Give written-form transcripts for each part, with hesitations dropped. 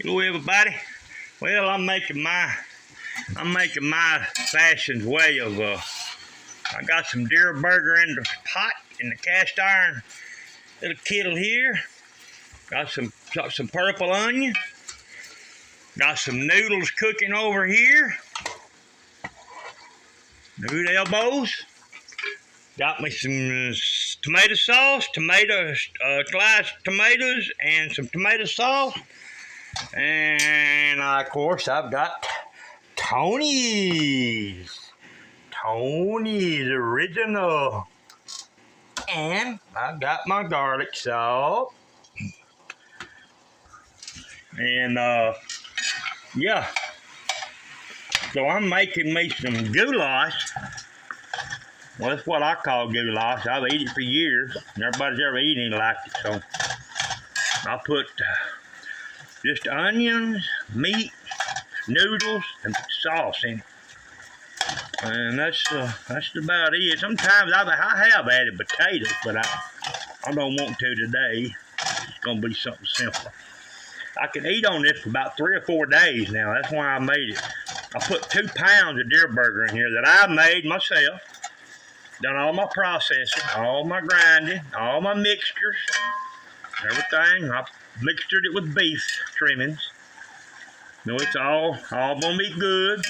Hello, everybody. Well, I'm making my fashion's way of I got some deer burger in the pot in the cast iron little kettle here. Got some purple onion. Got some noodles cooking over here. Noodle elbows. Got me some tomato sauce, sliced tomatoes, and some tomato sauce. And of course, I've got Tony's original. And I've got my garlic salt. And yeah. So I'm making me some goulash. Well, that's what I call goulash. I've eaten it for years. Everybody's ever eaten it like it. So I put just onions, meat, noodles, and sauce in it. And that's about it. Sometimes I have added potatoes, but I don't want to today. It's gonna be something simple. I can eat on this for about 3 or 4 days now. That's why I made it. I put 2 pounds of deer burger in here that I made myself. Done all my processing, all my grinding, all my mixtures, everything. I mixed it with beef trimmings. You know, it's all gonna be good.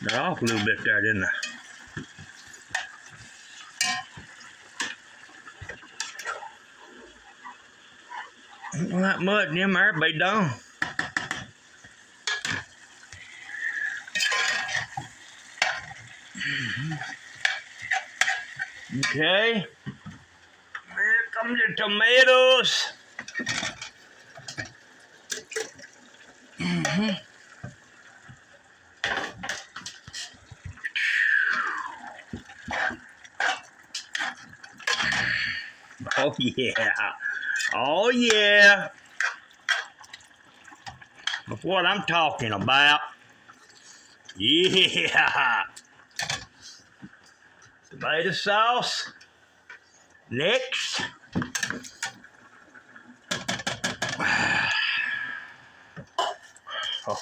Got off a little bit there, didn't I? Ain't that much in them there, be done. Okay. Here come the tomatoes. Oh yeah. Oh yeah. That's what I'm talking about. Yeah. Tomato sauce. Next.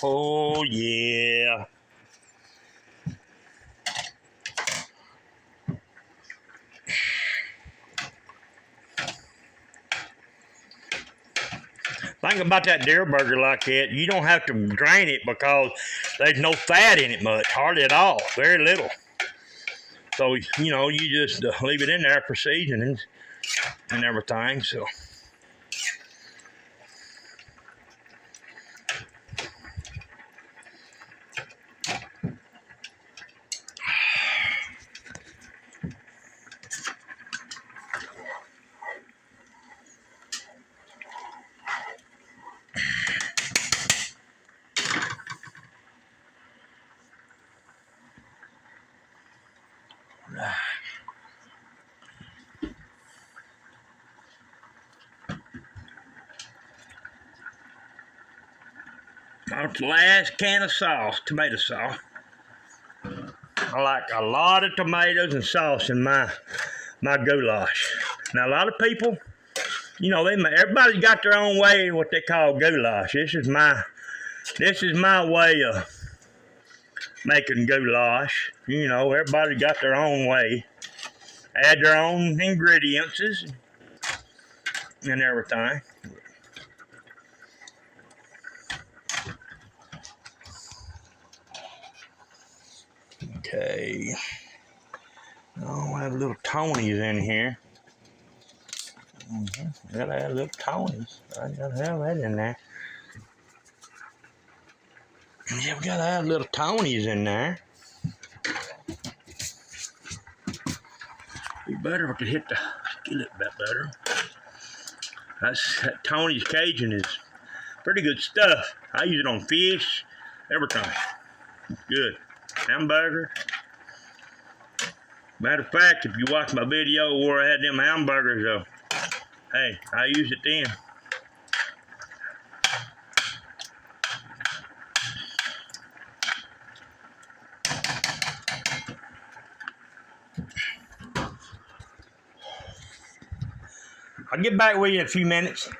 Oh yeah. Thing about that deer burger like that, you don't have to drain it because there's no fat in it much, hardly at all, very little. So, you know, you just leave it in there for seasonings and everything, so. That's the last can of sauce, tomato sauce. I like a lot of tomatoes and sauce in my goulash. Now a lot of people, you know, everybody's got their own way what they call goulash. This is my way of making goulash. You know, everybody got their own way. Add their own ingredients and everything. Okay. Oh, I have little Tonys in here. Gotta have little Tonys. I gotta have that in there. Yeah, we gotta have little Tonys in there. Be better if I could hit the skillet a bit better. That Tony's Cajun is pretty good stuff. I use it on fish, everything. Good. Hamburger. Matter of fact, if you watch my video where I had them hamburgers, hey, I use it then. I'll get back with you in a few minutes.